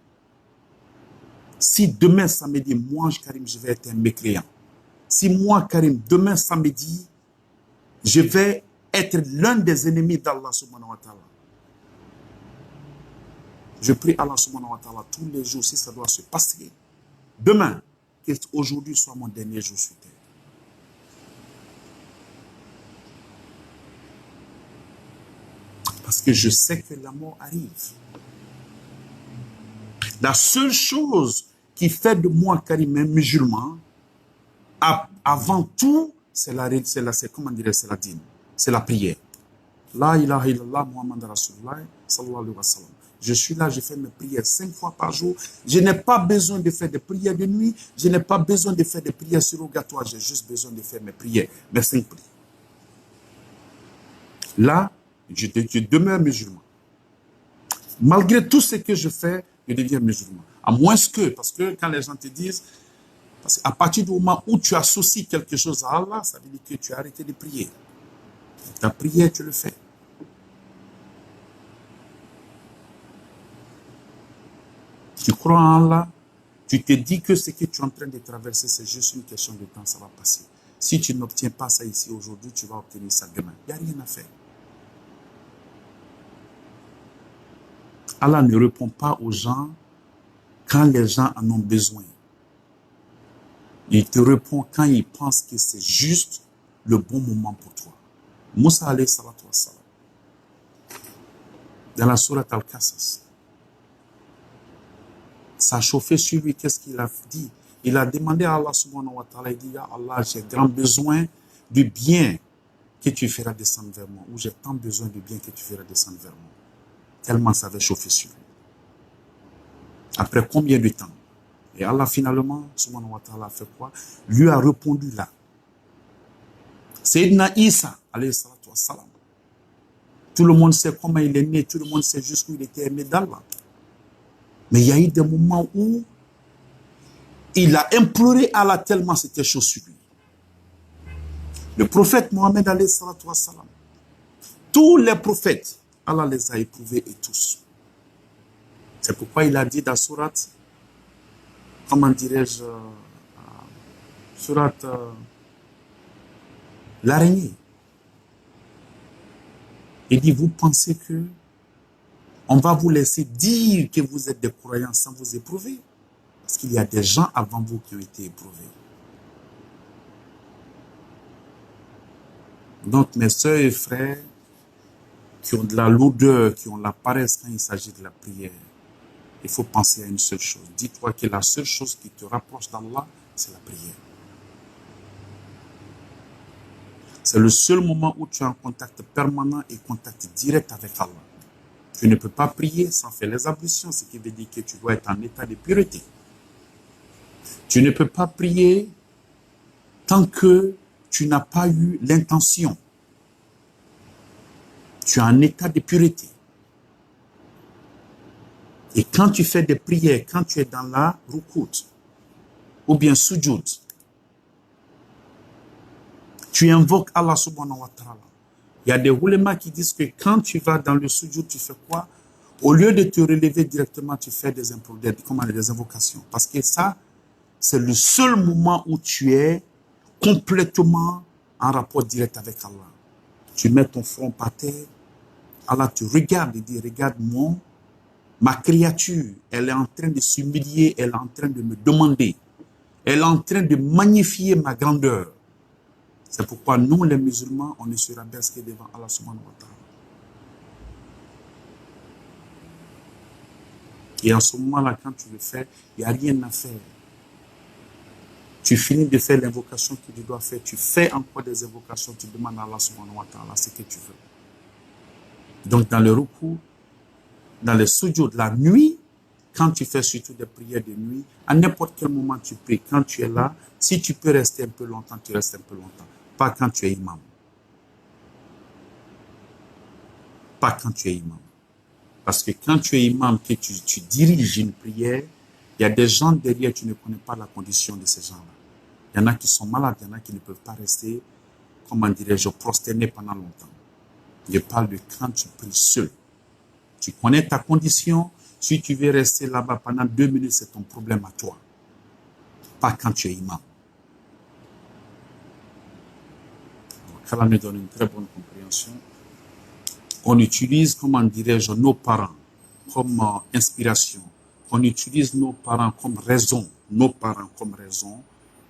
Si demain samedi, moi, Karim, je vais être un mécréant. Si moi, Karim, demain samedi, je vais être l'un des ennemis d'Allah subhanahu wa ta'ala. Je prie Allah subhanahu wa ta'ala tous les jours, si ça doit se passer. Demain, qu'aujourd'hui soit mon dernier jour sur terre. Parce que je sais que la mort arrive. La seule chose qui fait de moi, Karim, un musulman, avant tout, c'est la dîne, c'est la prière. La ilaha illallah Muhammad Rasulullah sallallahu alayhi wa sallam. Je suis là, je fais mes prières 5 fois par jour. Je n'ai pas besoin de faire des prières de nuit. Je n'ai pas besoin de faire des prières surrogatoires. J'ai juste besoin de faire mes prières, mes 5 prières. Là, je demeure musulman. Malgré tout ce que je fais, je deviens musulman. À moins que, parce que quand les gens te disent, parce qu'à partir du moment où tu associes quelque chose à Allah, ça veut dire que tu as arrêté de prier. Ta prière, tu le fais. Tu crois en Allah, tu te dis que ce que tu es en train de traverser, c'est juste une question de temps, ça va passer. Si tu n'obtiens pas ça ici aujourd'hui, tu vas obtenir ça demain. Il n'y a rien à faire. Allah ne répond pas aux gens quand les gens en ont besoin. Il te répond quand il pense que c'est juste le bon moment pour toi. Moussa alayhi salatu wa salam, dans la sourate Al-Qasas, ça a chauffé sur lui. Qu'est-ce qu'il a dit? Il a demandé à Allah subhanahu wa ta'ala, il dit, ya Allah, j'ai grand besoin du bien que tu feras descendre vers moi, ou j'ai tant besoin du bien que tu feras descendre vers moi. Tellement ça avait chauffé sur lui. Après combien de temps? Et Allah finalement, subhanahu wa ta'ala, a fait quoi? Lui a répondu là. Sayyidina Isa, alayhi salatu wa salam. Tout le monde sait comment il est né, tout le monde sait jusqu'où il était aimé d'Allah. Mais il y a eu des moments où il a imploré Allah tellement c'était chaud sur lui. Le prophète Mohammed alayhi salatu wa salam, tous les prophètes, Allah les a éprouvés et tous. C'est pourquoi il a dit dans Surat, comment dirais-je, Surat l'araignée. Il dit, vous pensez que on va vous laisser dire que vous êtes des croyants sans vous éprouver? Parce qu'il y a des gens avant vous qui ont été éprouvés. Donc, mes soeurs et frères qui ont de la lourdeur, qui ont la paresse quand il s'agit de la prière, il faut penser à une seule chose. Dis-toi que la seule chose qui te rapproche d'Allah, c'est la prière. C'est le seul moment où tu es en contact permanent et contact direct avec Allah. Tu ne peux pas prier sans faire les ablutions, ce qui veut dire que tu dois être en état de pureté. Tu ne peux pas prier tant que tu n'as pas eu l'intention. Tu es en état de pureté. Et quand tu fais des prières, quand tu es dans la rukut, ou bien sujud, tu invoques Allah subhanahu wa ta'ala. Il y a des ulémas qui disent que quand tu vas dans le sujud, tu fais quoi? Au lieu de te relever directement, tu fais des invocations. Parce que ça, c'est le seul moment où tu es complètement en rapport direct avec Allah. Tu mets ton front par terre, Allah te regarde et dit, regarde ma créature, elle est en train de s'humilier, elle est en train de me demander, elle est en train de magnifier ma grandeur. C'est pourquoi nous, les musulmans, on ne se rabaisse que devant Allah subhanahu wa ta'ala. Et en ce moment-là, quand tu le fais, il n'y a rien à faire. Tu finis de faire l'invocation que tu dois faire, tu fais encore des invocations, tu demandes à Allah subhanahu wa ta'ala ce que tu veux. Donc dans le ruku, dans les sujud, la nuit, quand tu fais surtout des prières de nuit, à n'importe quel moment tu pries, quand tu es là, si tu peux rester un peu longtemps, tu restes un peu longtemps. Pas quand tu es imam. Pas quand tu es imam. Parce que quand tu es imam, que tu diriges une prière, il y a des gens derrière, tu ne connais pas la condition de ces gens-là. Il y en a qui sont malades, il y en a qui ne peuvent pas rester, comment dirais-je, prosternés pendant longtemps. Je parle de quand tu pries seul. Tu connais ta condition. Si tu veux rester là-bas pendant 2 minutes, c'est ton problème à toi. Pas quand tu es imam. Allah nous donne une très bonne compréhension. On utilise, comment dirais-je, nos parents comme inspiration. On utilise nos parents comme raison. Nos parents comme raison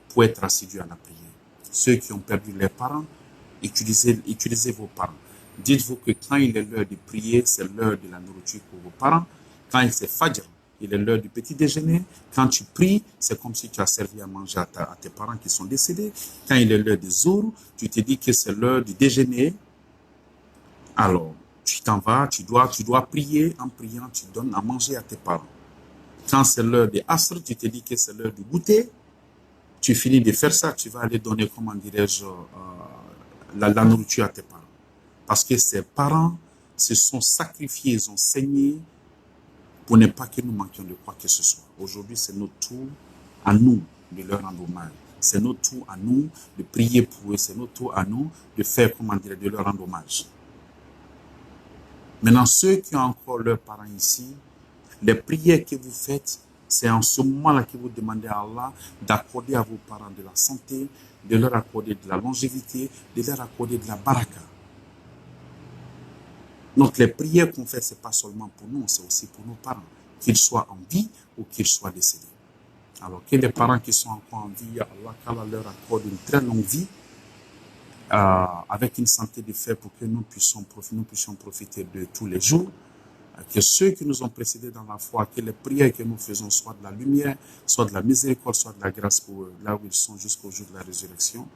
pour être assidus à la prière. Ceux qui ont perdu leurs parents, utilisez vos parents. Dites-vous que quand il est l'heure de prier, c'est l'heure de la nourriture pour vos parents. Quand c'est Fajr, il est l'heure du petit déjeuner. Quand tu pries, c'est comme si tu as servi à manger à tes parents qui sont décédés. Quand il est l'heure du Zohr, tu te dis que c'est l'heure du déjeuner. Alors, tu t'en vas, tu dois prier. En priant, tu donnes à manger à tes parents. Quand c'est l'heure de Asr, tu te dis que c'est l'heure du goûter. Tu finis de faire ça, tu vas aller donner, comment dirais-je, la nourriture à tes parents. Parce que ses parents se sont sacrifiés, ils ont saigné pour ne pas que nous manquions de quoi que ce soit. Aujourd'hui, c'est notre tour à nous de leur rendre hommage. C'est notre tour à nous de prier pour eux. C'est notre tour à nous de faire, comment dire, de leur rendre hommage. Maintenant, ceux qui ont encore leurs parents ici, les prières que vous faites, c'est en ce moment-là que vous demandez à Allah d'accorder à vos parents de la santé, de leur accorder de la longévité, de leur accorder de la baraka. Donc les prières qu'on fait, ce n'est pas seulement pour nous, c'est aussi pour nos parents, qu'ils soient en vie ou qu'ils soient décédés. Alors que les parents qui sont encore en vie, Allah qu'Allah leur accorde une très longue vie, avec une santé de fer pour que nous puissions profiter de tous les jours. Que ceux qui nous ont précédés dans la foi, que les prières que nous faisons soient de la lumière, soit de la miséricorde, soit de la grâce pour eux, là où ils sont jusqu'au jour de la résurrection.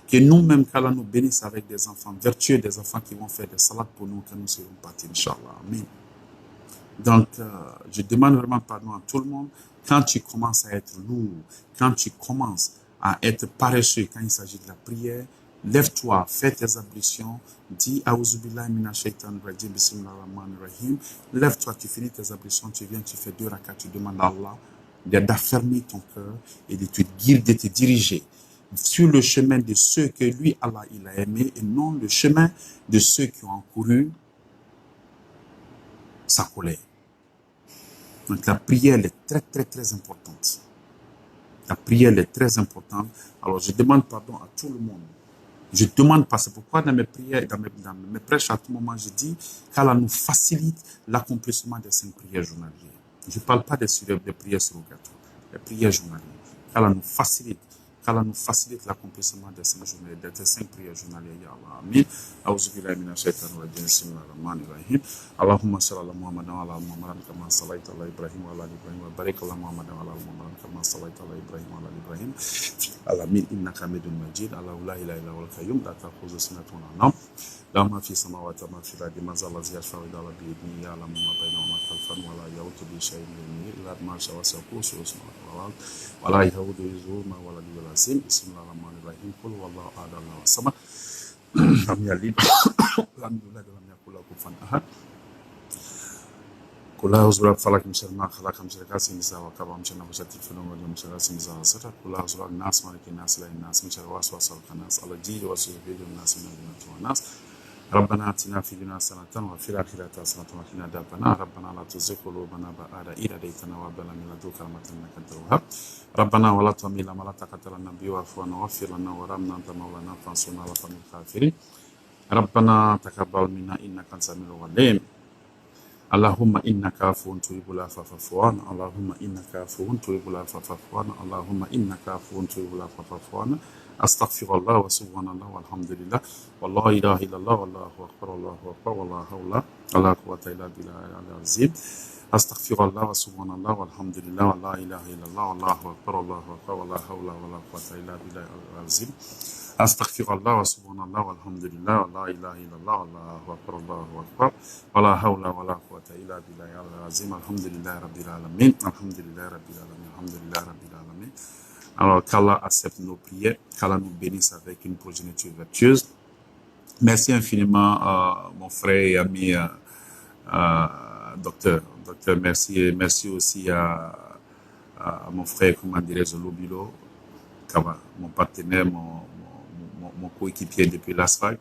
Que nous-mêmes, qu'Allah nous bénisse avec des enfants vertueux, des enfants qui vont faire des salades pour nous, que nous serons partis, Inch'Allah. Amen. Donc, je demande vraiment pardon à tout le monde. Quand tu commences à être lourd, quand tu commences à être paresseux, quand il s'agit de la prière, lève-toi, fais tes ablutions, dis Aouzubillahi minash shaitanir rajim, bismillahir rahmanir rahim. Lève-toi, tu finis tes ablutions, tu viens, tu fais 2 rakats, tu demandes à Allah d'affermir ton cœur et de te diriger sur le chemin de ceux que lui, Allah, il a aimé, et non le chemin de ceux qui ont encouru sa colère. Donc la prière est très, très, très importante. La prière est très importante. Alors je demande pardon à tout le monde. Je demande pas, c'est pourquoi dans mes prières, dans mes prêches, à tout moment, je dis qu'Allah nous facilite l'accomplissement des 5 prières journalières. Je ne parle pas des prières surrogatoires, les prières journalières. Qu'Allah nous facilite l'accomplissement des 5 prières journalières. Ya Allah, amin. A'udzubillahi minash shaitanir rajim. Bismillahir rahmanir rahim. Allahumma salli ala Muhammadin wa ala Muhammadin kama sallaita ala Ibrahim wa ala Ibrahim wa barik ala Muhammadin wa ala Muhammadin kama sallaita ala Ibrahim wa ala Ibrahim. Alamin innaka hamidun majid. Allahu la ilaha illa huwal qayyum la ta'khudhuhu sinatun wa la nawm. لا ما في السماوات وما في الأرض من ذا الذي يشفع عنده بيده يعلم ما بين وما خلفه ولا يحيط بشيء من علمه إلا بما شاء وسع كرسيه السماوات والأرض ولا يؤوده حفظهما ولا العلي العظيم بسم الله الرحمن الرحيم قل هو الله أحد الله الصمد لم يلد ولم يولد ولم يكن له كفوا أحد كلها وزراء فلك من شر ما خلق من شر غاسق إذا وقب من شر نفثات في العقد ومن شر غاسق إذا حسد كلها وزراء الناس مالك الناس إله الناس من شر وسواس الخناس الذي يوسوس في صدور الناس من الجنة والناس ربنا آتنا في الدنيا حسنة وفي الآخرة حسنة وقنا عذاب النار ربنا لا تزغ قلوبنا بعد إذ هديتنا وهب لنا من لدنك رحمة إنك أنت الوهاب ربنا ولا تحملنا ما لا طاقة لنا به واعف عنا واغفر لنا وارحمنا أنت مولانا فانصرنا على القوم الكافرين ربنا تقبل منا إنك أنت السميع العليم اللهم إنك عفو تحب العفو فاعف عنا اللهم إنك عفو تحب العفو فاعف عنا اللهم إنك عفو تحب العفو فاعف عنا أستغفر الله وسبحان الله والحمد لله والله إله إلا الله والله أكبر والله أكبر والله حول ولا قوة إلا بالله العظيم أستغفر الله وسبحان الله والحمد لله والله إله إلا الله والله أكبر والله أكبر ولا حول ولا قوة إلا بالله العظيم أستغفر الله وسبحان الله والحمد لله ولا إله إلا الله والله أكبر الله أكبر ولا حول ولا قوة إلا بالله العظيم الحمد لله رب العالمين الحمد لله رب العالمين الحمد لله رب العالمين. Alors qu'Allah accepte nos prières, qu'Allah nous bénisse avec une progéniture vertueuse. Merci infiniment mon frère et ami docteur, merci, et merci aussi à mon frère, comment dirais-je, Lobilo Kava, mon partenaire, mon coéquipier depuis l'asphalte.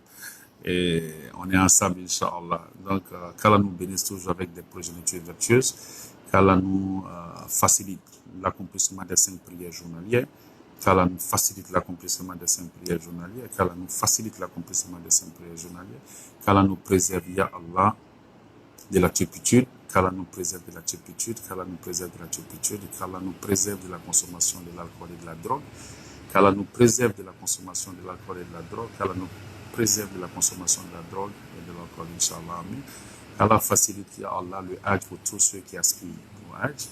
Et on est ensemble, Inch'Allah. Donc, qu'Allah nous bénisse toujours avec des progénitures vertueuses, qu'Allah nous facilite l'accomplissement des 5 prières journalières, qu'Allah nous facilite l'accomplissement des 5 prières journalières, qu'Allah nous facilite l'accomplissement des 5 prières journalières, qu'Allah nous préserve, Ya Allah, de la turpitude, qu'Allah nous préserve de la turpitude, qu'Allah nous préserve de la turpitude, qu'Allah nous préserve de la consommation de l'alcool et de la drogue, qu'Allah nous préserve de la consommation de l'alcool et de la drogue, qu'Allah nous préserve de la consommation de la drogue et de l'alcool, Inch'Allah, amen. Qu'Allah facilite, Ya Allah, le hajj pour tous ceux qui aspirent au hajj.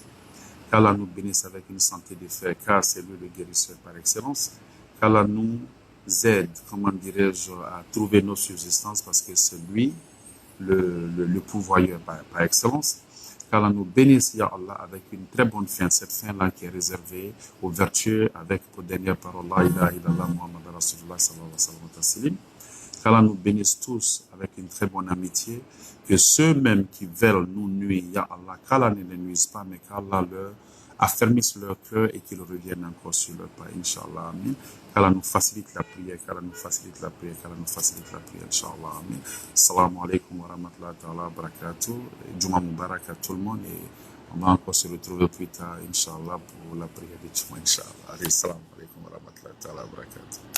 Qu'Allah nous bénisse avec une santé de fer, car c'est lui le guérisseur par excellence. Qu'Allah nous aide, comment dirais-je, à trouver nos subsistances, parce que c'est lui le pourvoyeur par excellence. Qu'Allah nous bénisse, Ya Allah, avec une très bonne fin, cette fin-là qui est réservée aux vertueux, avec pour dernière parole, La ilaha illallah Muhammad Rasulullah sallallahu alayhi wa sallam. Qu'Allah nous bénisse tous avec une très bonne amitié, que ceux-mêmes qui veulent nous nuire, Ya Allah, qu'Allah ne les nuise pas, mais qu'Allah leur affermisse leur cœur et qu'ils reviennent encore sur leur pas, Inch'Allah, amen. Qu'Allah nous facilite la prière, qu'Allah nous facilite la prière, qu'Allah nous facilite la prière, Inch'Allah, amen. Assalamu alaikum wa rahmatullahi wa barakatuh. Juma Mubarak à tout le monde et on va encore se retrouver plus tard, Inch'Allah, pour la prière de Juma, Inch'Allah. Allez, assalamu alaikum wa rahmatullahi wa barakatuh.